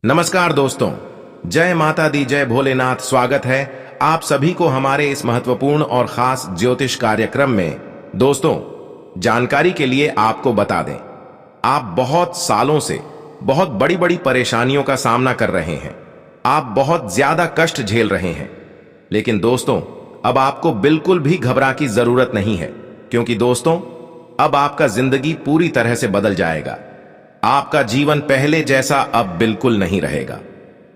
नमस्कार दोस्तों, जय माता दी, जय भोलेनाथ। स्वागत है आप सभी को हमारे इस महत्वपूर्ण और खास ज्योतिष कार्यक्रम में। दोस्तों, जानकारी के लिए आपको बता दें, आप बहुत सालों से बहुत बड़ी बड़ी परेशानियों का सामना कर रहे हैं। आप बहुत ज्यादा कष्ट झेल रहे हैं। लेकिन दोस्तों, अब आपको बिल्कुल भी घबरा की जरूरत नहीं है, क्योंकि दोस्तों, अब आपका जिंदगी पूरी तरह से बदल जाएगा। आपका जीवन पहले जैसा अब बिल्कुल नहीं रहेगा।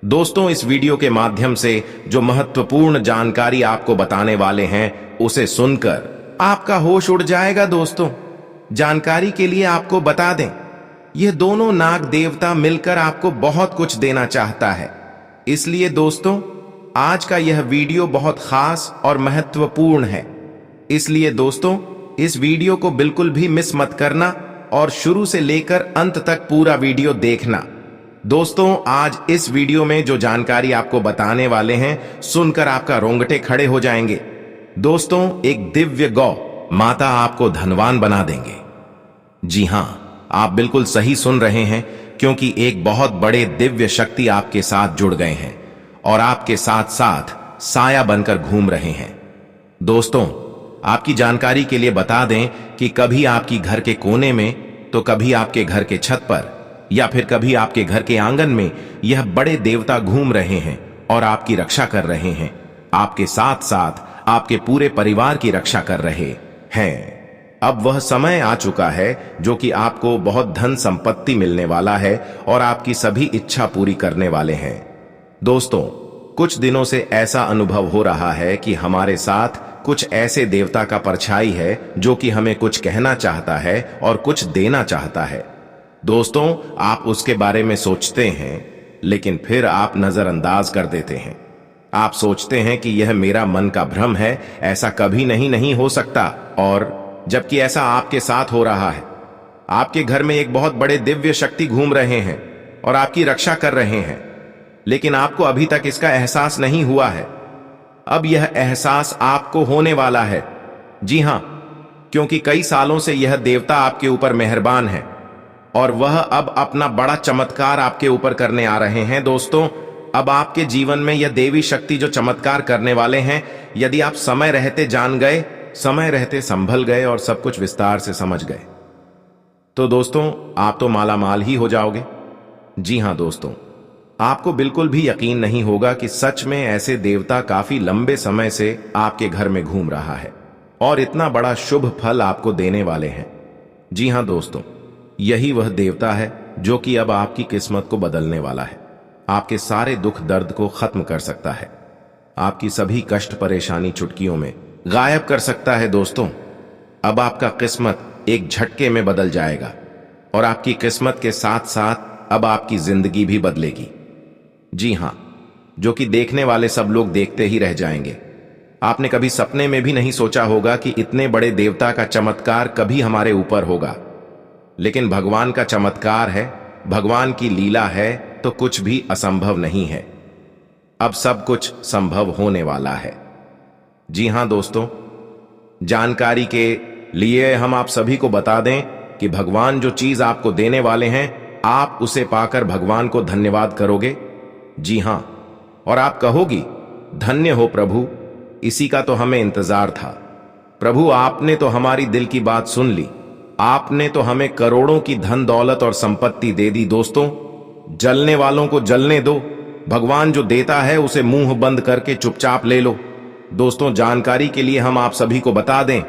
दोस्तों, इस वीडियो के माध्यम से जो महत्वपूर्ण जानकारी आपको बताने वाले हैं, उसे सुनकर आपका होश उड़ जाएगा। दोस्तों, जानकारी के लिए आपको बता दें, ये दोनों नाग देवता मिलकर आपको बहुत कुछ देना चाहता है। इसलिए दोस्तों, आज का यह वीडियो बहुत खास और महत्वपूर्ण है। इसलिए दोस्तों, इस वीडियो को बिल्कुल भी मिस मत करना और शुरू से लेकर अंत तक पूरा वीडियो देखना। दोस्तों, आज इस वीडियो में जो जानकारी आपको बताने वाले हैं, सुनकर आपका रोंगटे खड़े हो जाएंगे। दोस्तों, एक दिव्य गौ माता आपको धनवान बना देंगे। जी हां, आप बिल्कुल सही सुन रहे हैं, क्योंकि एक बहुत बड़े दिव्य शक्ति आपके साथ जुड़ गए हैं और आपके साथ साथ साया बनकर घूम रहे हैं। दोस्तों, आपकी जानकारी के लिए बता दें कि कभी आपकी घर के कोने में, तो कभी आपके घर के छत पर, या फिर कभी आपके घर के आंगन में यह बड़े देवता घूम रहे हैं और आपकी रक्षा कर रहे हैं। आपके साथ साथ आपके पूरे परिवार की रक्षा कर रहे हैं। अब वह समय आ चुका है जो कि आपको बहुत धन संपत्ति मिलने वाला है और आपकी सभी इच्छा पूरी करने वाले हैं। दोस्तों, कुछ दिनों से ऐसा अनुभव हो रहा है कि हमारे साथ कुछ ऐसे देवता का परछाई है जो कि हमें कुछ कहना चाहता है और कुछ देना चाहता है। दोस्तों, आप उसके बारे में सोचते हैं, लेकिन फिर आप नजरअंदाज कर देते हैं। आप सोचते हैं कि यह मेरा मन का भ्रम है, ऐसा कभी नहीं हो सकता। और जबकि ऐसा आपके साथ हो रहा है। आपके घर में एक बहुत बड़े दिव्य शक्ति घूम रहे हैं और आपकी रक्षा कर रहे हैं, लेकिन आपको अभी तक इसका एहसास नहीं हुआ है। अब यह एहसास आपको होने वाला है। जी हां, क्योंकि कई सालों से यह देवता आपके ऊपर मेहरबान है और वह अब अपना बड़ा चमत्कार आपके ऊपर करने आ रहे हैं। दोस्तों, अब आपके जीवन में यह देवी शक्ति जो चमत्कार करने वाले हैं, यदि आप समय रहते जान गए, समय रहते संभल गए और सब कुछ विस्तार से समझ गए, तो दोस्तों, आप तो मालामाल ही हो जाओगे। जी हां दोस्तों, आपको बिल्कुल भी यकीन नहीं होगा कि सच में ऐसे देवता काफी लंबे समय से आपके घर में घूम रहा है और इतना बड़ा शुभ फल आपको देने वाले हैं। जी हां दोस्तों, यही वह देवता है जो कि अब आपकी किस्मत को बदलने वाला है। आपके सारे दुख दर्द को खत्म कर सकता है, आपकी सभी कष्ट परेशानी चुटकियों में गायब कर सकता है। दोस्तों, अब आपका किस्मत एक झटके में बदल जाएगा और आपकी किस्मत के साथ साथ अब आपकी जिंदगी भी बदलेगी। जी हां, जो कि देखने वाले सब लोग देखते ही रह जाएंगे। आपने कभी सपने में भी नहीं सोचा होगा कि इतने बड़े देवता का चमत्कार कभी हमारे ऊपर होगा, लेकिन भगवान का चमत्कार है, भगवान की लीला है, तो कुछ भी असंभव नहीं है। अब सब कुछ संभव होने वाला है। जी हां दोस्तों, जानकारी के लिए हम आप सभी को बता दें कि भगवान जो चीज आपको देने वाले हैं, आप उसे पाकर भगवान को धन्यवाद करोगे। जी हां, और आप कहोगी, धन्य हो प्रभु, इसी का तो हमें इंतजार था। प्रभु, आपने तो हमारी दिल की बात सुन ली, आपने तो हमें करोड़ों की धन दौलत और संपत्ति दे दी। दोस्तों, जलने वालों को जलने दो, भगवान जो देता है उसे मुंह बंद करके चुपचाप ले लो। दोस्तों, जानकारी के लिए हम आप सभी को बता दें,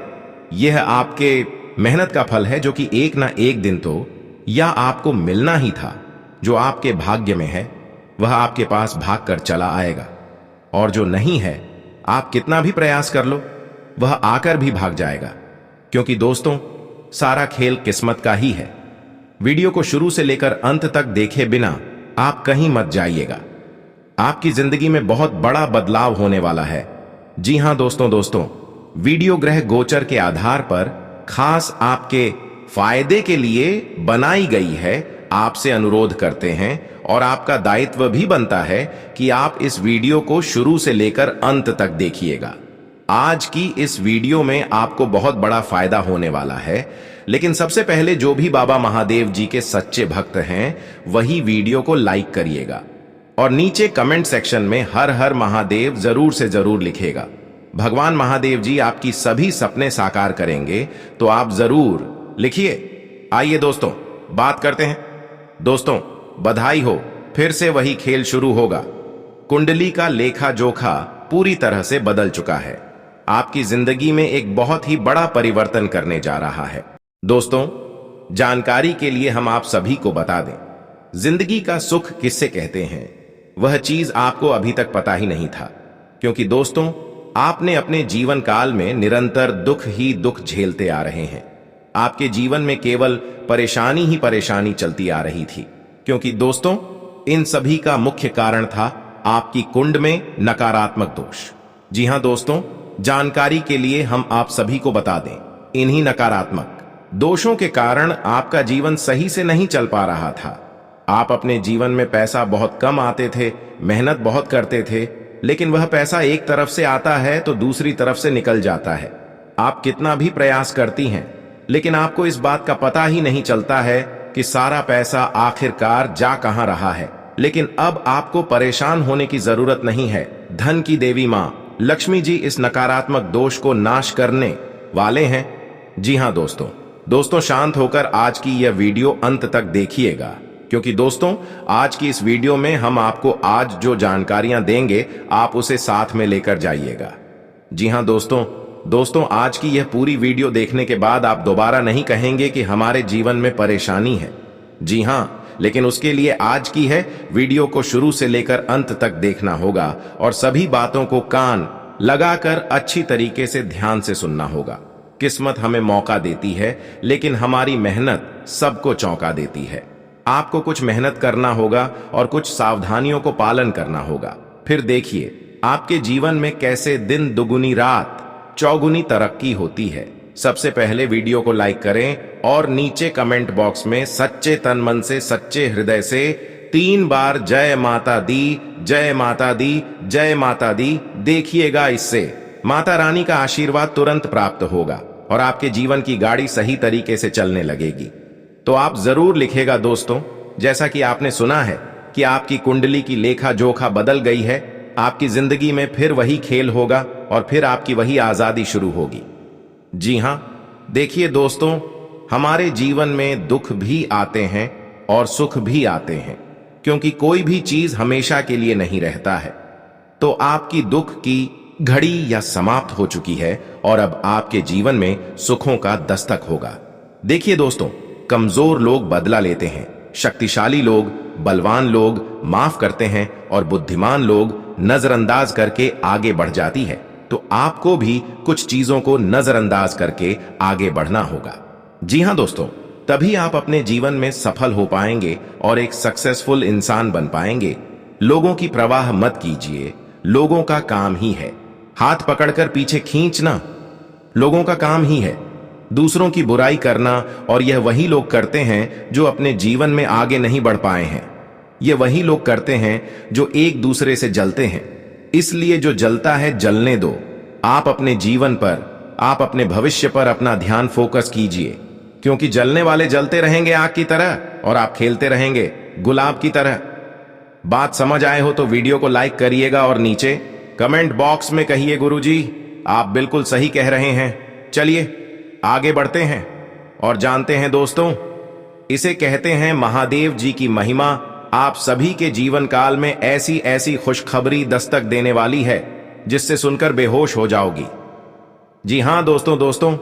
यह आपके मेहनत का फल है जो कि एक ना एक दिन तो या आपको मिलना ही था। जो आपके भाग्य में है वह आपके पास भाग कर चला आएगा, और जो नहीं है, आप कितना भी प्रयास कर लो, वह आकर भी भाग जाएगा। क्योंकि दोस्तों, सारा खेल किस्मत का ही है। वीडियो को शुरू से लेकर अंत तक देखे बिना आप कहीं मत जाइएगा। आपकी जिंदगी में बहुत बड़ा बदलाव होने वाला है। जी हां दोस्तों, वीडियो ग्रह गोचर के आधार पर खास आपके फायदे के लिए बनाई गई है। आपसे अनुरोध करते हैं और आपका दायित्व भी बनता है कि आप इस वीडियो को शुरू से लेकर अंत तक देखिएगा। आज की इस वीडियो में आपको बहुत बड़ा फायदा होने वाला है। लेकिन सबसे पहले जो भी बाबा महादेव जी के सच्चे भक्त हैं वही वीडियो को लाइक करिएगा और नीचे कमेंट सेक्शन में हर हर महादेव जरूर से जरूर लिखेगा। भगवान महादेव जी आपकी सभी सपने साकार करेंगे, तो आप जरूर लिखिए। आइए दोस्तों बात करते हैं। दोस्तों बधाई हो, फिर से वही खेल शुरू होगा। कुंडली का लेखा जोखा पूरी तरह से बदल चुका है। आपकी जिंदगी में एक बहुत ही बड़ा परिवर्तन करने जा रहा है। दोस्तों जानकारी के लिए हम आप सभी को बता दें, जिंदगी का सुख किससे कहते हैं वह चीज आपको अभी तक पता ही नहीं था, क्योंकि दोस्तों आपने अपने जीवन काल में निरंतर दुख ही दुख झेलते आ रहे हैं। आपके जीवन में केवल परेशानी ही परेशानी चलती आ रही थी, क्योंकि दोस्तों इन सभी का मुख्य कारण था आपकी कुंड में नकारात्मक दोष। जी हां दोस्तों, जानकारी के लिए हम आप सभी को बता दें, इन्हीं नकारात्मक दोषों के कारण आपका जीवन सही से नहीं चल पा रहा था। आप अपने जीवन में पैसा बहुत कम आते थे, मेहनत बहुत करते थे, लेकिन वह पैसा एक तरफ से आता है तो दूसरी तरफ से निकल जाता है। आप कितना भी प्रयास करती हैं, लेकिन आपको इस बात का पता ही नहीं चलता है कि सारा पैसा आखिरकार जा कहां रहा है। लेकिन अब आपको परेशान होने की जरूरत नहीं है। धन की देवी मां लक्ष्मी जी इस नकारात्मक दोष को नाश करने वाले हैं। जी हां दोस्तों शांत होकर आज की यह वीडियो अंत तक देखिएगा, क्योंकि दोस्तों आज की इस वीडियो में हम आपको आज जो जानकारियां देंगे आप उसे साथ में लेकर जाइएगा। जी हां दोस्तों आज की यह पूरी वीडियो देखने के बाद आप दोबारा नहीं कहेंगे कि हमारे जीवन में परेशानी है। जी हां, लेकिन उसके लिए आज की है वीडियो को शुरू से लेकर अंत तक देखना होगा और सभी बातों को कान लगाकर अच्छी तरीके से ध्यान से सुनना होगा। किस्मत हमें मौका देती है, लेकिन हमारी मेहनत सबको चौंका देती है। आपको कुछ मेहनत करना होगा और कुछ सावधानियों को पालन करना होगा। फिर देखिए आपके जीवन में कैसे दिन दुगुनी रात चौगुनी तरक्की होती है। सबसे पहले वीडियो को लाइक करें और नीचे कमेंट बॉक्स में सच्चे तन मन से सच्चे हृदय से 3 बार जय माता दी, जय माता दी, जय माता दी देखिएगा। इससे माता रानी का आशीर्वाद तुरंत प्राप्त होगा और आपके जीवन की गाड़ी सही तरीके से चलने लगेगी। तो आप जरूर लिखेगा दोस्तों, जैसा कि आपने सुना है कि आपकी कुंडली की लेखा जोखा बदल गई है। आपकी जिंदगी में फिर वही खेल होगा और फिर आपकी वही आजादी शुरू होगी। जी हां, देखिए दोस्तों, हमारे जीवन में दुख भी आते हैं और सुख भी आते हैं, क्योंकि कोई भी चीज हमेशा के लिए नहीं रहता है। तो आपकी दुख की घड़ी या समाप्त हो चुकी है और अब आपके जीवन में सुखों का दस्तक होगा। देखिए दोस्तों, कमजोर लोग बदला लेते हैं, शक्तिशाली लोग, बलवान लोग माफ करते हैं और बुद्धिमान लोग नजरअंदाज करके आगे बढ़ जाती है। तो आपको भी कुछ चीजों को नजरअंदाज करके आगे बढ़ना होगा। जी हां दोस्तों, तभी आप अपने जीवन में सफल हो पाएंगे और एक सक्सेसफुल इंसान बन पाएंगे। लोगों की परवाह मत कीजिए, लोगों का काम ही है। हाथ पकड़कर पीछे खींचना लोगों का काम ही है। दूसरों की बुराई करना, और यह वही लोग करते हैं जो अपने जीवन में आगे नहीं बढ़ पाए हैं। यह वही लोग करते हैं जो एक दूसरे से जलते हैं। इसलिए जो जलता है जलने दो। आप अपने जीवन पर, आप अपने भविष्य पर अपना ध्यान फोकस कीजिए, क्योंकि जलने वाले जलते रहेंगे आग की तरह और आप खेलते रहेंगे गुलाब की तरह। बात समझ आए हो तो वीडियो को लाइक करिएगा और नीचे कमेंट बॉक्स में कहिए गुरुजी आप बिल्कुल सही कह रहे हैं। चलिए आगे बढ़ते हैं और जानते हैं दोस्तों, इसे कहते हैं महादेव जी की महिमा आप सभी के जीवन काल में ऐसी ऐसी खुशखबरी दस्तक देने वाली है जिससे सुनकर बेहोश हो जाओगी। जी हां दोस्तों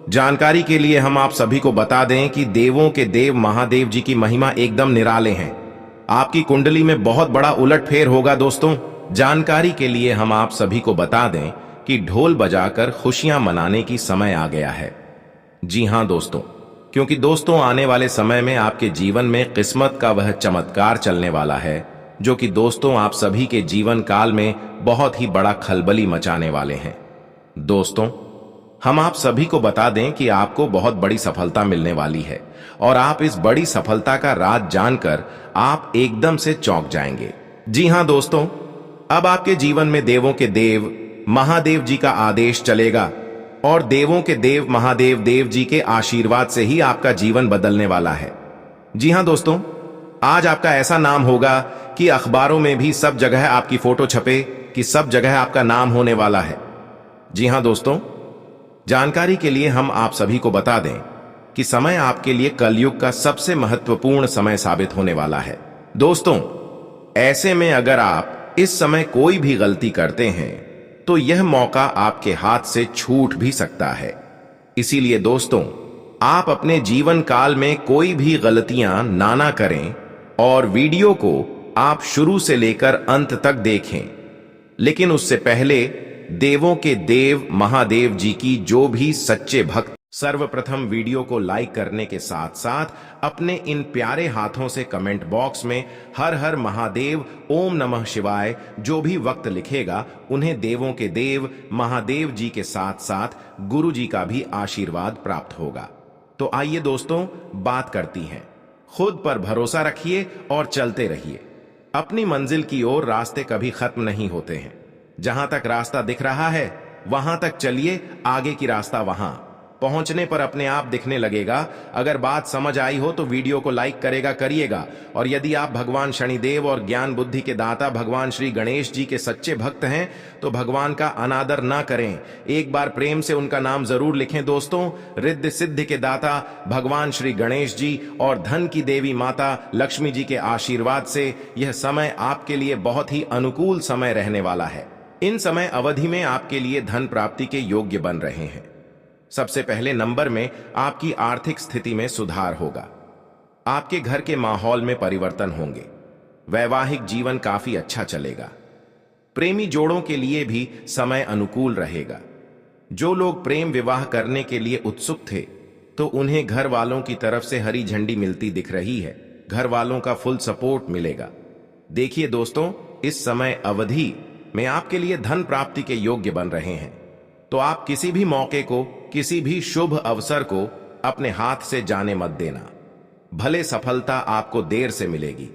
जानकारी के लिए हम आप सभी को बता दें कि देवों के देव महादेव जी की महिमा एकदम निराले हैं। आपकी कुंडली में बहुत बड़ा उलटफेर होगा दोस्तों। जानकारी के लिए हम आप सभी को बता दें कि ढोल बजाकर खुशियां मनाने की समय आ गया है। जी हां दोस्तों, क्योंकि दोस्तों आने वाले समय में आपके जीवन में किस्मत का वह चमत्कार चलने वाला है जो कि दोस्तों आप सभी के जीवन काल में बहुत ही बड़ा खलबली मचाने वाले हैं। दोस्तों हम आप सभी को बता दें कि आपको बहुत बड़ी सफलता मिलने वाली है और आप इस बड़ी सफलता का राज जानकर आप एकदम से चौंक जाएंगे। जी हां दोस्तों, अब आपके जीवन में देवों के देव महादेव जी का आदेश चलेगा और देवों के देव महादेव देव जी के आशीर्वाद से ही आपका जीवन बदलने वाला है। जी हां दोस्तों, आज आपका ऐसा नाम होगा कि अखबारों में भी सब जगह आपकी फोटो छपे, कि सब जगह आपका नाम होने वाला है। जी हां दोस्तों, जानकारी के लिए हम आप सभी को बता दें कि समय आपके लिए कलयुग का सबसे महत्वपूर्ण समय साबित होने वाला है। दोस्तों, ऐसे में अगर आप इस समय कोई भी गलती करते हैं तो यह मौका आपके हाथ से छूट भी सकता है। इसीलिए दोस्तों, आप अपने जीवन काल में कोई भी गलतियां ना करें और वीडियो को आप शुरू से लेकर अंत तक देखें। लेकिन उससे पहले देवों के देव महादेव जी की जो भी सच्चे भक्त सर्वप्रथम वीडियो को लाइक करने के साथ साथ अपने इन प्यारे हाथों से कमेंट बॉक्स में हर हर महादेव, ओम नमः शिवाय जो भी वक्त लिखेगा उन्हें देवों के देव महादेव जी के साथ साथ गुरु जी का भी आशीर्वाद प्राप्त होगा। तो आइए दोस्तों, बात करती हैं। खुद पर भरोसा रखिए और चलते रहिए। अपनी मंजिल की ओर रास्ते कभी खत्म नहीं होते हैं। जहां तक रास्ता दिख रहा है वहां तक चलिए, आगे की रास्ता वहां पहुंचने पर अपने आप दिखने लगेगा। अगर बात समझ आई हो तो वीडियो को लाइक करिएगा। और यदि आप भगवान शनिदेव और ज्ञान बुद्धि के दाता भगवान श्री गणेश जी के सच्चे भक्त हैं तो भगवान का अनादर ना करें, एक बार प्रेम से उनका नाम जरूर लिखें। दोस्तों, रिद्धि सिद्धि के दाता भगवान श्री गणेश जी और धन की देवी माता लक्ष्मी जी के आशीर्वाद से यह समय आपके लिए बहुत ही अनुकूल समय रहने वाला है। इन समय अवधि में आपके लिए धन प्राप्ति के योग्य बन रहे हैं। सबसे पहले नंबर में आपकी आर्थिक स्थिति में सुधार होगा। आपके घर के माहौल में परिवर्तन होंगे। वैवाहिक जीवन काफी अच्छा चलेगा। प्रेमी जोड़ों के लिए भी समय अनुकूल रहेगा। जो लोग प्रेम विवाह करने के लिए उत्सुक थे तो उन्हें घर वालों की तरफ से हरी झंडी मिलती दिख रही है। घर वालों का फुल सपोर्ट मिलेगा। देखिए दोस्तों, इस समय अवधि में आपके लिए धन प्राप्ति के योग्य बन रहे हैं। तो आप किसी भी मौके को, किसी भी शुभ अवसर को अपने हाथ से जाने मत देना। भले सफलता आपको देर से मिलेगी,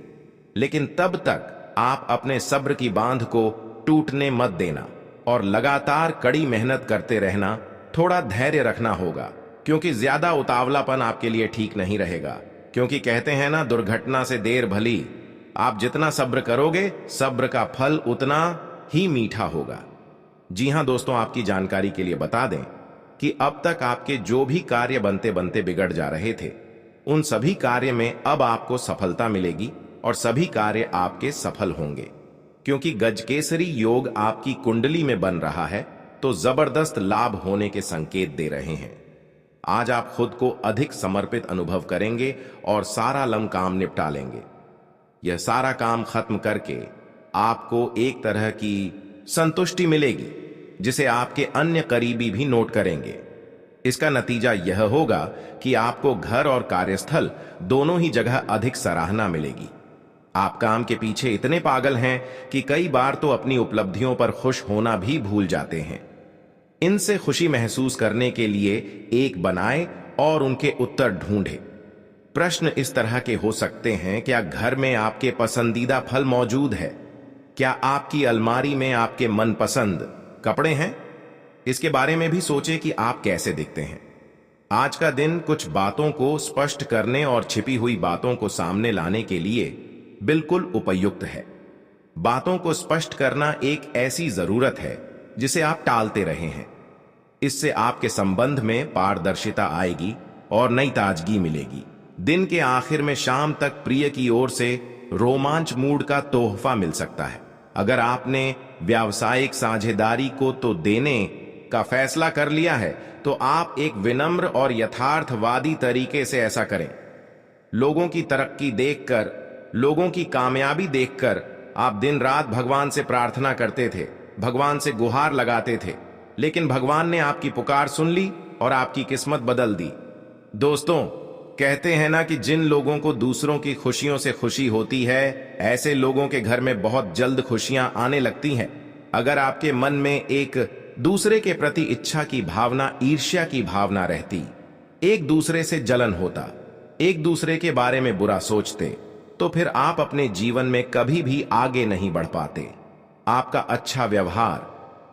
लेकिन तब तक आप अपने सब्र की बांध को टूटने मत देना और लगातार कड़ी मेहनत करते रहना। थोड़ा धैर्य रखना होगा, क्योंकि ज्यादा उतावलापन आपके लिए ठीक नहीं रहेगा। क्योंकि कहते हैं ना, दुर्घटना से देर भली। आप जितना सब्र करोगे, सब्र का फल उतना ही मीठा होगा। जी हां दोस्तों, आपकी जानकारी के लिए बता दें कि अब तक आपके जो भी कार्य बनते बनते बिगड़ जा रहे थे, उन सभी कार्य में अब आपको सफलता मिलेगी और सभी कार्य आपके सफल होंगे। क्योंकि गजकेसरी योग आपकी कुंडली में बन रहा है तो जबरदस्त लाभ होने के संकेत दे रहे हैं। आज आप खुद को अधिक समर्पित अनुभव करेंगे और सारा लम काम निपटा लेंगे। यह सारा काम खत्म करके आपको एक तरह की संतुष्टि मिलेगी, जिसे आपके अन्य करीबी भी नोट करेंगे। इसका नतीजा यह होगा कि आपको घर और कार्यस्थल दोनों ही जगह अधिक सराहना मिलेगी। आप काम के पीछे इतने पागल हैं कि कई बार तो अपनी उपलब्धियों पर खुश होना भी भूल जाते हैं। इनसे खुशी महसूस करने के लिए एक बनाएं और उनके उत्तर ढूंढें। प्रश्न इस तरह के हो सकते हैं: क्या घर में आपके पसंदीदा फल मौजूद है? क्या आपकी अलमारी में आपके मनपसंद कपड़े हैं? इसके बारे में भी सोचें कि आप कैसे दिखते हैं। आज का दिन कुछ बातों को स्पष्ट करने और छिपी हुई बातों को सामने लाने के लिए बिल्कुल उपयुक्त है। बातों को स्पष्ट करना एक ऐसी जरूरत है जिसे आप टालते रहे हैं। इससे आपके संबंध में पारदर्शिता आएगी और नई ताजगी मिलेगी। दिन के आखिर में शाम तक प्रिय की ओर से रोमांच मूड का तोहफा मिल सकता है। अगर आपने व्यावसायिक साझेदारी को तो देने का फैसला कर लिया है तो आप एक विनम्र और यथार्थवादी तरीके से ऐसा करें। लोगों की तरक्की देखकर, लोगों की कामयाबी देखकर आप दिन रात भगवान से प्रार्थना करते थे, भगवान से गुहार लगाते थे, लेकिन भगवान ने आपकी पुकार सुन ली और आपकी किस्मत बदल दी। दोस्तों, कहते हैं ना कि जिन लोगों को दूसरों की खुशियों से खुशी होती है, ऐसे लोगों के घर में बहुत जल्द खुशियां आने लगती हैं। अगर आपके मन में एक दूसरे के प्रति इच्छा की भावना, ईर्ष्या की भावना रहती, एक दूसरे से जलन होता, एक दूसरे के बारे में बुरा सोचते, तो फिर आप अपने जीवन में कभी भी आगे नहीं बढ़ पाते। आपका अच्छा व्यवहार,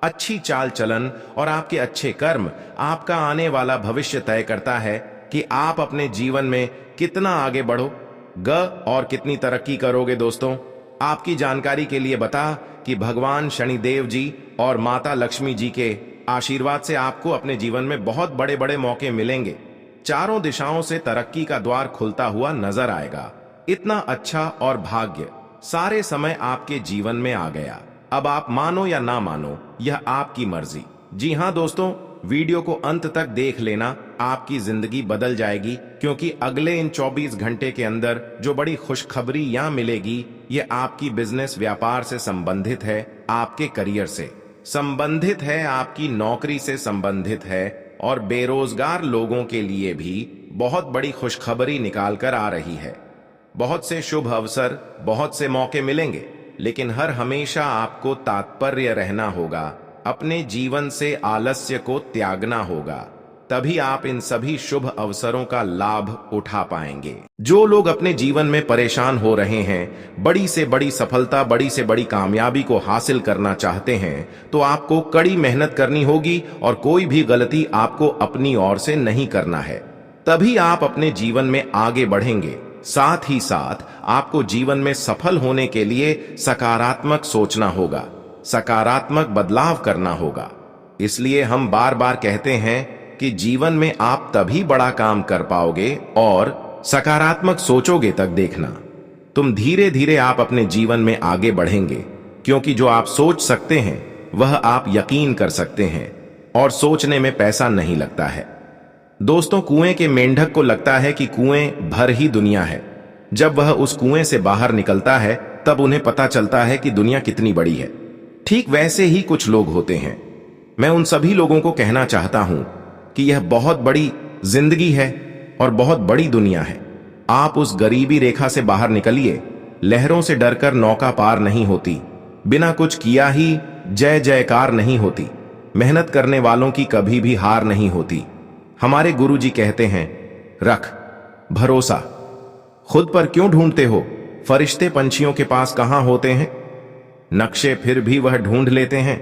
अच्छी चाल चलन और आपके अच्छे कर्म आपका आने वाला भविष्य तय करता है कि आप अपने जीवन में कितना आगे और कितनी तरक्की करोगे। दोस्तों, आपकी जानकारी के लिए बता कि भगवान शनिदेव जी और माता लक्ष्मी जी के आशीर्वाद से आपको अपने जीवन में बहुत बड़े बड़े मौके मिलेंगे। चारों दिशाओं से तरक्की का द्वार खुलता हुआ नजर आएगा। इतना अच्छा और भाग्य सारे समय आपके जीवन में आ गया। अब आप मानो या ना मानो, यह आपकी मर्जी। जी हां दोस्तों, वीडियो को अंत तक देख लेना, आपकी जिंदगी बदल जाएगी, क्योंकि अगले इन 24 घंटे के अंदर जो बड़ी खुशखबरी यहां मिलेगी, ये आपकी बिजनेस व्यापार से संबंधित है, आपके करियर से संबंधित है, आपकी नौकरी से संबंधित है और बेरोजगार लोगों के लिए भी बहुत बड़ी खुशखबरी निकाल कर आ रही है। बहुत से शुभ अवसर, बहुत से मौके मिलेंगे, लेकिन हर हमेशा आपको तात्पर्य रहना होगा, अपने जीवन से आलस्य को त्यागना होगा, तभी आप इन सभी शुभ अवसरों का लाभ उठा पाएंगे। जो लोग अपने जीवन में परेशान हो रहे हैं, बड़ी से बड़ी सफलता, बड़ी से बड़ी कामयाबी को हासिल करना चाहते हैं, तो आपको कड़ी मेहनत करनी होगी और कोई भी गलती आपको अपनी ओर से नहीं करना है, तभी आप अपने जीवन में आगे बढ़ेंगे। साथ ही साथ आपको जीवन में सफल होने के लिए सकारात्मक सोचना होगा, सकारात्मक बदलाव करना होगा। इसलिए हम बार बार कहते हैं कि जीवन में आप तभी बड़ा काम कर पाओगे और सकारात्मक सोचोगे तक देखना, तुम धीरे धीरे आप अपने जीवन में आगे बढ़ेंगे, क्योंकि जो आप सोच सकते हैं वह आप यकीन कर सकते हैं और सोचने में पैसा नहीं लगता है। दोस्तों, कुएं के मेंढक को लगता है कि कुएं भर ही दुनिया है। जब वह उस कुएं से बाहर निकलता है तब उन्हें पता चलता है कि दुनिया कितनी बड़ी है। ठीक वैसे ही कुछ लोग होते हैं। मैं उन सभी लोगों को कहना चाहता हूं कि यह बहुत बड़ी जिंदगी है और बहुत बड़ी दुनिया है। आप उस गरीबी रेखा से बाहर निकलिए। लहरों से डरकर नौका पार नहीं होती, बिना कुछ किया ही जय जयकार नहीं होती, मेहनत करने वालों की कभी भी हार नहीं होती। हमारे गुरुजी कहते हैं, रख भरोसा, खुद पर क्यों ढूंढते हो, फरिश्ते पंछियों के पास कहां होते हैं, नक्शे फिर भी वह ढूंढ लेते हैं।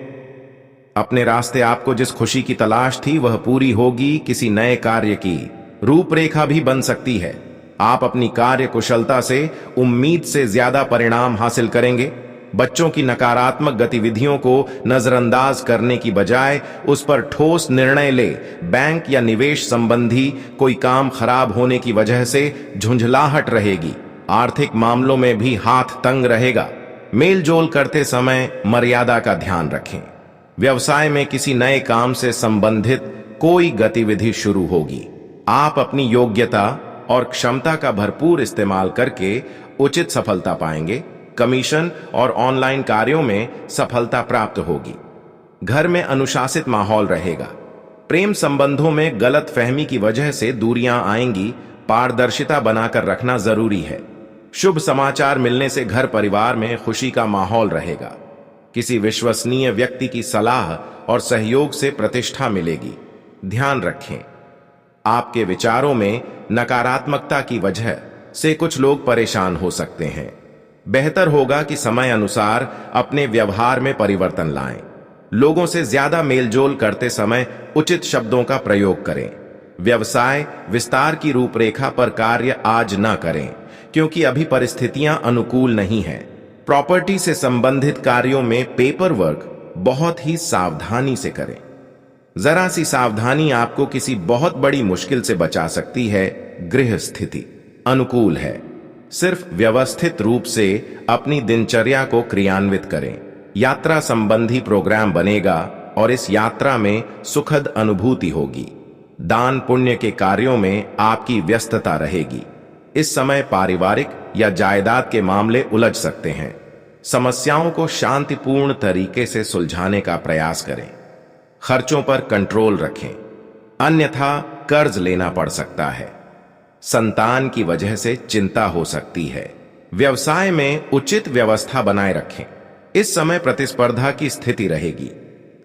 अपने रास्ते आपको जिस खुशी की तलाश थी वह पूरी होगी। किसी नए कार्य की रूपरेखा भी बन सकती है। आप अपनी कार्य कुशलता से उम्मीद से ज्यादा परिणाम हासिल करेंगे। बच्चों की नकारात्मक गतिविधियों को नजरअंदाज करने की बजाय उस पर ठोस निर्णय ले। बैंक या निवेश संबंधी कोई काम खराब होने की वजह से झुंझलाहट रहेगी। आर्थिक मामलों में भी हाथ तंग रहेगा। मेल जोल करते समय मर्यादा का ध्यान रखें। व्यवसाय में किसी नए काम से संबंधित कोई गतिविधि शुरू होगी। आप अपनी योग्यता और क्षमता का भरपूर इस्तेमाल करके उचित सफलता पाएंगे। कमीशन और ऑनलाइन कार्यों में सफलता प्राप्त होगी। घर में अनुशासित माहौल रहेगा। प्रेम संबंधों में गलत फहमी की वजह से दूरियां आएंगी। पारदर्शिता बनाकर रखना जरूरी है। शुभ समाचार मिलने से घर परिवार में खुशी का माहौल रहेगा। किसी विश्वसनीय व्यक्ति की सलाह और सहयोग से प्रतिष्ठा मिलेगी। ध्यान रखें, आपके विचारों में नकारात्मकता की वजह से कुछ लोग परेशान हो सकते हैं। बेहतर होगा कि समय अनुसार अपने व्यवहार में परिवर्तन लाएं। लोगों से ज्यादा मेलजोल करते समय उचित शब्दों का प्रयोग करें। व्यवसाय विस्तार की रूपरेखा पर कार्य आज न करें, क्योंकि अभी परिस्थितियां अनुकूल नहीं हैं। प्रॉपर्टी से संबंधित कार्यों में पेपर वर्क बहुत ही सावधानी से करें। जरा सी सावधानी आपको किसी बहुत बड़ी मुश्किल से बचा सकती है। गृह स्थिति अनुकूल है। सिर्फ व्यवस्थित रूप से अपनी दिनचर्या को क्रियान्वित करें। यात्रा संबंधी प्रोग्राम बनेगा और इस यात्रा में सुखद अनुभूति होगी। दान पुण्य के कार्यों में आपकी व्यस्तता रहेगी। इस समय पारिवारिक या जायदाद के मामले उलझ सकते हैं। समस्याओं को शांतिपूर्ण तरीके से सुलझाने का प्रयास करें। खर्चों पर कंट्रोल रखें, अन्यथा कर्ज लेना पड़ सकता है। संतान की वजह से चिंता हो सकती है। व्यवसाय में उचित व्यवस्था बनाए रखें। इस समय प्रतिस्पर्धा की स्थिति रहेगी।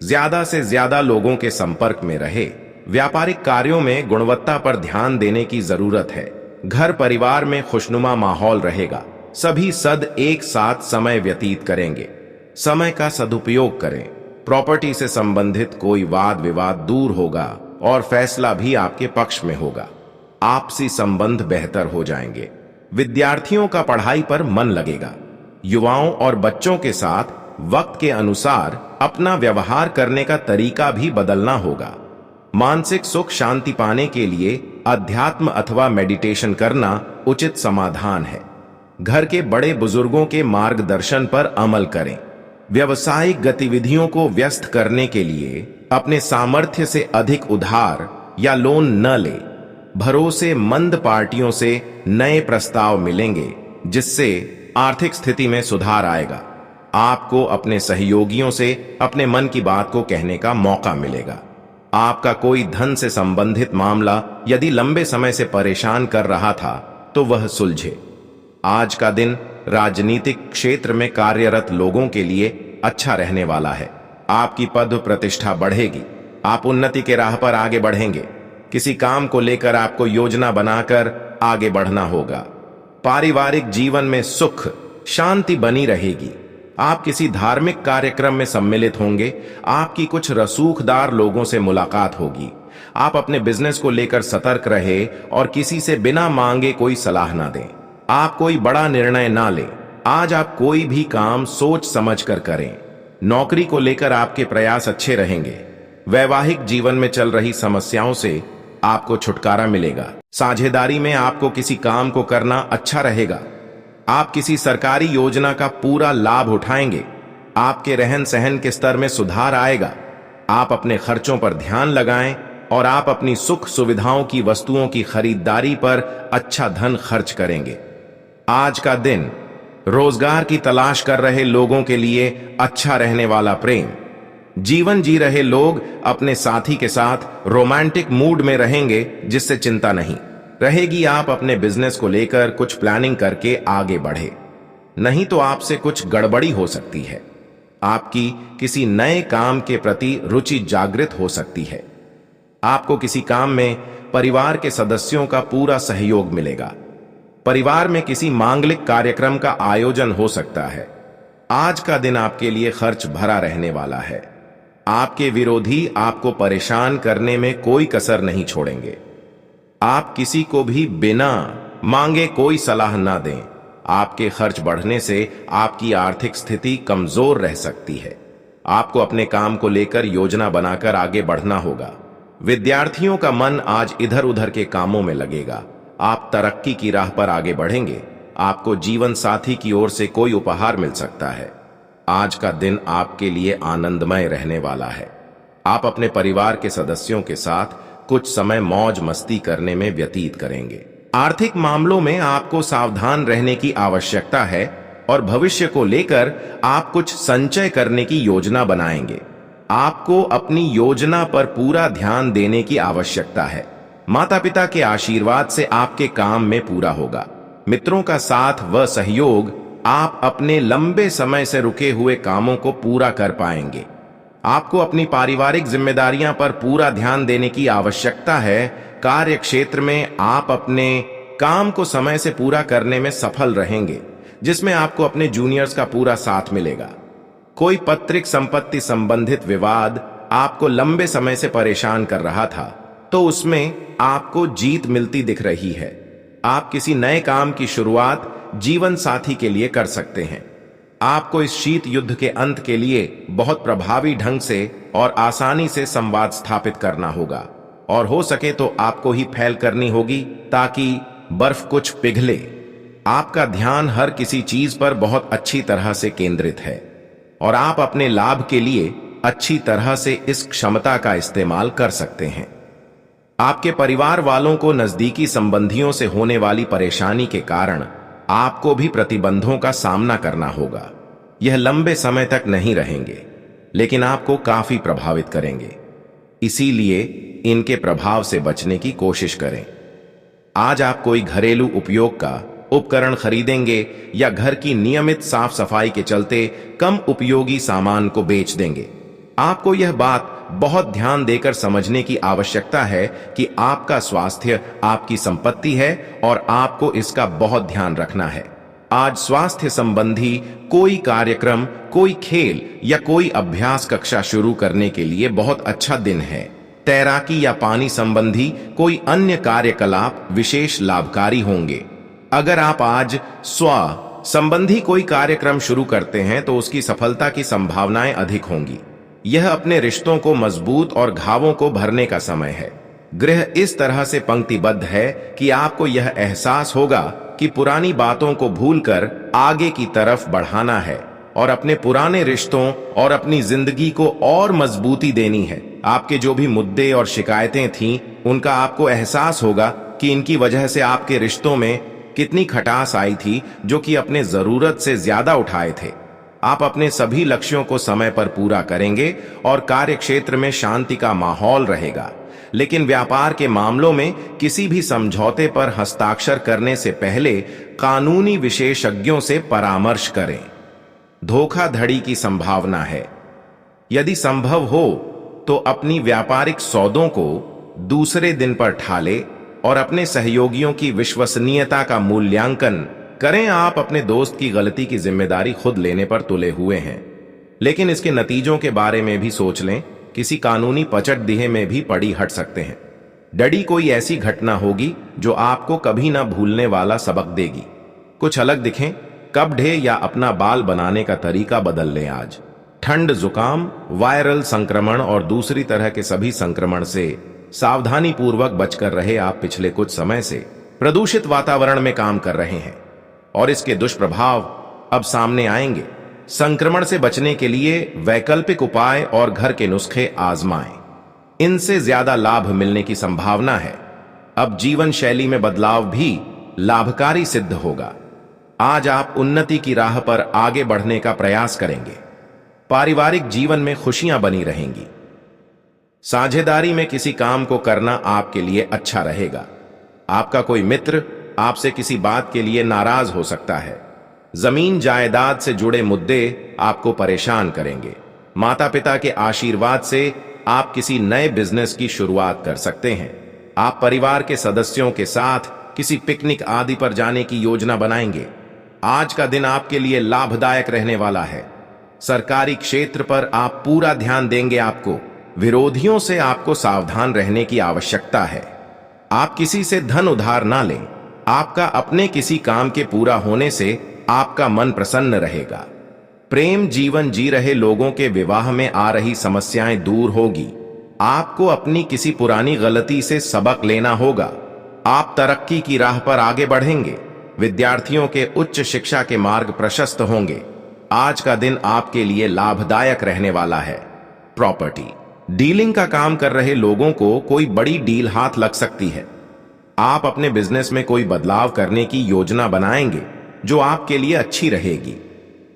ज्यादा से ज्यादा लोगों के संपर्क में रहे। व्यापारिक कार्यों में गुणवत्ता पर ध्यान देने की जरूरत है। घर परिवार में खुशनुमा माहौल रहेगा। सभी एक साथ समय व्यतीत करेंगे। समय का सदुपयोग करें। प्रॉपर्टी से संबंधित कोई वाद विवाद दूर होगा और फैसला भी आपके पक्ष में होगा। आपसी संबंध बेहतर हो जाएंगे। विद्यार्थियों का पढ़ाई पर मन लगेगा। युवाओं और बच्चों के साथ वक्त के अनुसार अपना व्यवहार करने का तरीका भी बदलना होगा। मानसिक सुख शांति पाने के लिए अध्यात्म अथवा मेडिटेशन करना उचित समाधान है। घर के बड़े बुजुर्गों के मार्गदर्शन पर अमल करें। व्यावसायिक गतिविधियों को व्यस्त करने के लिए अपने सामर्थ्य से अधिक उधार या लोन न लें। भरोसेमंद पार्टियों से नए प्रस्ताव मिलेंगे, जिससे आर्थिक स्थिति में सुधार आएगा। आपको अपने सहयोगियों से अपने मन की बात को कहने का मौका मिलेगा। आपका कोई धन से संबंधित मामला यदि लंबे समय से परेशान कर रहा था तो वह सुलझे। आज का दिन राजनीतिक क्षेत्र में कार्यरत लोगों के लिए अच्छा रहने वाला है। आपकी पद प्रतिष्ठा बढ़ेगी। आप उन्नति के राह पर आगे बढ़ेंगे। किसी काम को लेकर आपको योजना बनाकर आगे बढ़ना होगा। पारिवारिक जीवन में सुख शांति बनी रहेगी। आप किसी धार्मिक कार्यक्रम में सम्मिलित होंगे। आपकी कुछ रसूखदार लोगों से मुलाकात होगी। आप अपने बिजनेस को लेकर सतर्क रहे और किसी से बिना मांगे कोई सलाह ना दें। आप कोई बड़ा निर्णय ना लें। आज आप कोई भी काम सोच समझ कर करें। नौकरी को लेकर आपके प्रयास अच्छे रहेंगे। वैवाहिक जीवन में चल रही समस्याओं से आपको छुटकारा मिलेगा। साझेदारी में आपको किसी काम को करना अच्छा रहेगा। आप किसी सरकारी योजना का पूरा लाभ उठाएंगे। आपके रहन सहन के स्तर में सुधार आएगा। आप अपने खर्चों पर ध्यान लगाएं और आप अपनी सुख सुविधाओं की वस्तुओं की खरीदारी पर अच्छा धन खर्च करेंगे। आज का दिन रोजगार की तलाश कर रहे लोगों के लिए अच्छा रहने वाला। प्रेम जीवन जी रहे लोग अपने साथी के साथ रोमांटिक मूड में रहेंगे, जिससे चिंता नहीं रहेगी। आप अपने बिजनेस को लेकर कुछ प्लानिंग करके आगे बढ़े, नहीं तो आपसे कुछ गड़बड़ी हो सकती है। आपकी किसी नए काम के प्रति रुचि जागृत हो सकती है। आपको किसी काम में परिवार के सदस्यों का पूरा सहयोग मिलेगा। परिवार में किसी मांगलिक कार्यक्रम का आयोजन हो सकता है। आज का दिन आपके लिए खर्च भरा रहने वाला है। आपके विरोधी आपको परेशान करने में कोई कसर नहीं छोड़ेंगे। आप किसी को भी बिना मांगे कोई सलाह ना दें। आपके खर्च बढ़ने से आपकी आर्थिक स्थिति कमजोर रह सकती है। आपको अपने काम को लेकर योजना बनाकर आगे बढ़ना होगा। विद्यार्थियों का मन आज इधर उधर के कामों में लगेगा। आप तरक्की की राह पर आगे बढ़ेंगे। आपको जीवन साथी की ओर से कोई उपहार मिल सकता है। आज का दिन आपके लिए आनंदमय रहने वाला है। आप अपने परिवार के सदस्यों के साथ कुछ समय मौज मस्ती करने में व्यतीत करेंगे। आर्थिक मामलों में आपको सावधान रहने की आवश्यकता है और भविष्य को लेकर आप कुछ संचय करने की योजना बनाएंगे। आपको अपनी योजना पर पूरा ध्यान देने की आवश्यकता है। माता पिता के आशीर्वाद से आपके काम में पूरा होगा। मित्रों का साथ व सहयोग आप अपने लंबे समय से रुके हुए कामों को पूरा कर पाएंगे। आपको अपनी पारिवारिक जिम्मेदारियां पर पूरा ध्यान देने की आवश्यकता है। कार्य क्षेत्र में आप अपने काम को समय से पूरा करने में सफल रहेंगे, जिसमें आपको अपने जूनियर्स का पूरा साथ मिलेगा। कोई पैतृक संपत्ति संबंधित विवाद आपको लंबे समय से परेशान कर रहा था, तो उसमें आपको जीत मिलती दिख रही है। आप किसी नए काम की शुरुआत जीवन साथी के लिए कर सकते हैं। आपको इस शीत युद्ध के अंत के लिए बहुत प्रभावी ढंग से और आसानी से संवाद स्थापित करना होगा, और हो सके तो आपको ही पहल करनी होगी ताकि बर्फ कुछ पिघले। आपका ध्यान हर किसी चीज पर बहुत अच्छी तरह से केंद्रित है और आप अपने लाभ के लिए अच्छी तरह से इस क्षमता का इस्तेमाल कर सकते हैं। आपके परिवार वालों को नजदीकी संबंधियों से होने वाली परेशानी के कारण आपको भी प्रतिबंधों का सामना करना होगा। यह लंबे समय तक नहीं रहेंगे, लेकिन आपको काफी प्रभावित करेंगे। इसीलिए इनके प्रभाव से बचने की कोशिश करें। आज आप कोई घरेलू उपयोग का उपकरण खरीदेंगे या घर की नियमित साफ सफाई के चलते कम उपयोगी सामान को बेच देंगे। आपको यह बात बहुत ध्यान देकर समझने की आवश्यकता है कि आपका स्वास्थ्य आपकी संपत्ति है और आपको इसका बहुत ध्यान रखना है। आज स्वास्थ्य संबंधी कोई कार्यक्रम, कोई खेल या कोई अभ्यास कक्षा शुरू करने के लिए बहुत अच्छा दिन है। तैराकी या पानी संबंधी कोई अन्य कार्यकलाप विशेष लाभकारी होंगे। अगर आप आज संबंधी कोई कार्यक्रम शुरू करते हैं तो उसकी सफलता की संभावनाएं अधिक होंगी। यह अपने रिश्तों को मजबूत और घावों को भरने का समय है। ग्रह इस तरह से पंक्तिबद्ध है कि आपको यह एहसास होगा कि पुरानी बातों को भूलकर आगे की तरफ बढ़ाना है और अपने पुराने रिश्तों और अपनी जिंदगी को और मजबूती देनी है। आपके जो भी मुद्दे और शिकायतें थीं, उनका आपको एहसास होगा कि इनकी वजह से आपके रिश्तों में कितनी खटास आई थी, जो कि अपने जरूरत से ज्यादा उठाए थे। आप अपने सभी लक्ष्यों को समय पर पूरा करेंगे और कार्यक्षेत्र में शांति का माहौल रहेगा। लेकिन व्यापार के मामलों में किसी भी समझौते पर हस्ताक्षर करने से पहले कानूनी विशेषज्ञों से परामर्श करें। धोखाधड़ी की संभावना है। यदि संभव हो तो अपनी व्यापारिक सौदों को दूसरे दिन पर ठाले और अपने सहयोगियों की विश्वसनीयता का मूल्यांकन करें। आप अपने दोस्त की गलती की जिम्मेदारी खुद लेने पर तुले हुए हैं, लेकिन इसके नतीजों के बारे में भी सोच लें। किसी कानूनी पचटदीहे में भी पड़ी हट सकते हैं। डड़ी कोई ऐसी घटना होगी जो आपको कभी ना भूलने वाला सबक देगी। कुछ अलग दिखें, कपड़े या अपना बाल बनाने का तरीका बदल लें। आज ठंड, जुकाम, वायरल संक्रमण और दूसरी तरह के सभी संक्रमण से सावधानी पूर्वक बचकर रहे। आप पिछले कुछ समय से प्रदूषित वातावरण में काम कर रहे हैं और इसके दुष्प्रभाव अब सामने आएंगे। संक्रमण से बचने के लिए वैकल्पिक उपाय और घर के नुस्खे आजमाएं। इनसे ज्यादा लाभ मिलने की संभावना है। अब जीवन शैली में बदलाव भी लाभकारी सिद्ध होगा। आज आप उन्नति की राह पर आगे बढ़ने का प्रयास करेंगे। पारिवारिक जीवन में खुशियां बनी रहेंगी। साझेदारी में किसी काम को करना आपके लिए अच्छा रहेगा। आपका कोई मित्र आपसे किसी बात के लिए नाराज हो सकता है। जमीन जायदाद से जुड़े मुद्दे आपको परेशान करेंगे। माता पिता के आशीर्वाद से आप किसी नए बिजनेस की शुरुआत कर सकते हैं। आप परिवार के सदस्यों के साथ किसी पिकनिक आदि पर जाने की योजना बनाएंगे। आज का दिन आपके लिए लाभदायक रहने वाला है। सरकारी क्षेत्र पर आप पूरा ध्यान देंगे। आपको विरोधियों से आपको सावधान रहने की आवश्यकता है। आप किसी से धन उधार ना लें। आपका अपने किसी काम के पूरा होने से आपका मन प्रसन्न रहेगा। प्रेम जीवन जी रहे लोगों के विवाह में आ रही समस्याएं दूर होगी। आपको अपनी किसी पुरानी गलती से सबक लेना होगा। आप तरक्की की राह पर आगे बढ़ेंगे। विद्यार्थियों के उच्च शिक्षा के मार्ग प्रशस्त होंगे। आज का दिन आपके लिए लाभदायक रहने वाला है। प्रॉपर्टी डीलिंग का काम कर रहे लोगों को कोई बड़ी डील हाथ लग सकती है। आप अपने बिजनेस में कोई बदलाव करने की योजना बनाएंगे जो आपके लिए अच्छी रहेगी।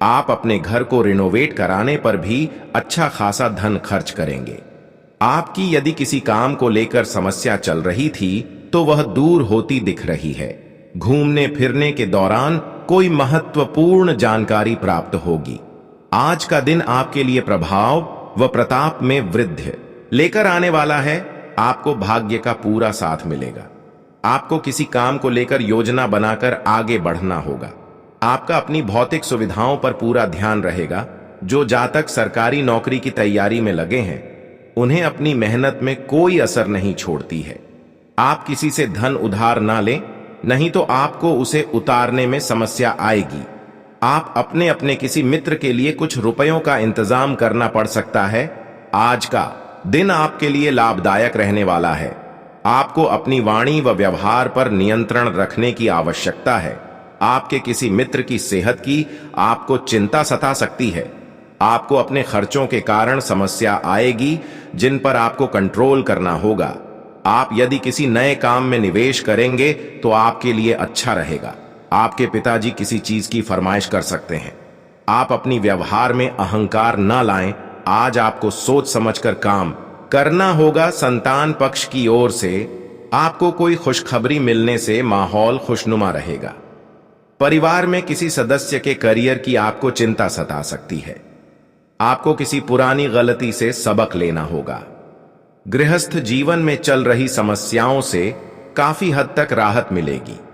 आप अपने घर को रिनोवेट कराने पर भी अच्छा खासा धन खर्च करेंगे। आपकी यदि किसी काम को लेकर समस्या चल रही थी तो वह दूर होती दिख रही है। घूमने फिरने के दौरान कोई महत्वपूर्ण जानकारी प्राप्त होगी। आज का दिन आपके लिए प्रभाव व प्रताप में वृद्धि लेकर आने वाला है। आपको भाग्य का पूरा साथ मिलेगा। आपको किसी काम को लेकर योजना बनाकर आगे बढ़ना होगा। आपका अपनी भौतिक सुविधाओं पर पूरा ध्यान रहेगा। जो जातक सरकारी नौकरी की तैयारी में लगे हैं, उन्हें अपनी मेहनत में कोई असर नहीं छोड़ती है। आप किसी से धन उधार ना लें, नहीं तो आपको उसे उतारने में समस्या आएगी। आप अपने अपने किसी मित्र के लिए कुछ रुपयों का इंतजाम करना पड़ सकता है। आज का दिन आपके लिए लाभदायक रहने वाला है। आपको अपनी वाणी व व्यवहार पर नियंत्रण रखने की आवश्यकता है। आपके किसी मित्र की सेहत की आपको चिंता सता सकती है। आपको अपने खर्चों के कारण समस्या आएगी जिन पर आपको कंट्रोल करना होगा। आप यदि किसी नए काम में निवेश करेंगे तो आपके लिए अच्छा रहेगा। आपके पिताजी किसी चीज की फरमाइश कर सकते हैं। आप अपनी व्यवहार में अहंकार न लाएं। आज आपको सोच समझकर काम करना होगा। संतान पक्ष की ओर से आपको कोई खुशखबरी मिलने से माहौल खुशनुमा रहेगा। परिवार में किसी सदस्य के करियर की आपको चिंता सता सकती है। आपको किसी पुरानी गलती से सबक लेना होगा। गृहस्थ जीवन में चल रही समस्याओं से काफी हद तक राहत मिलेगी।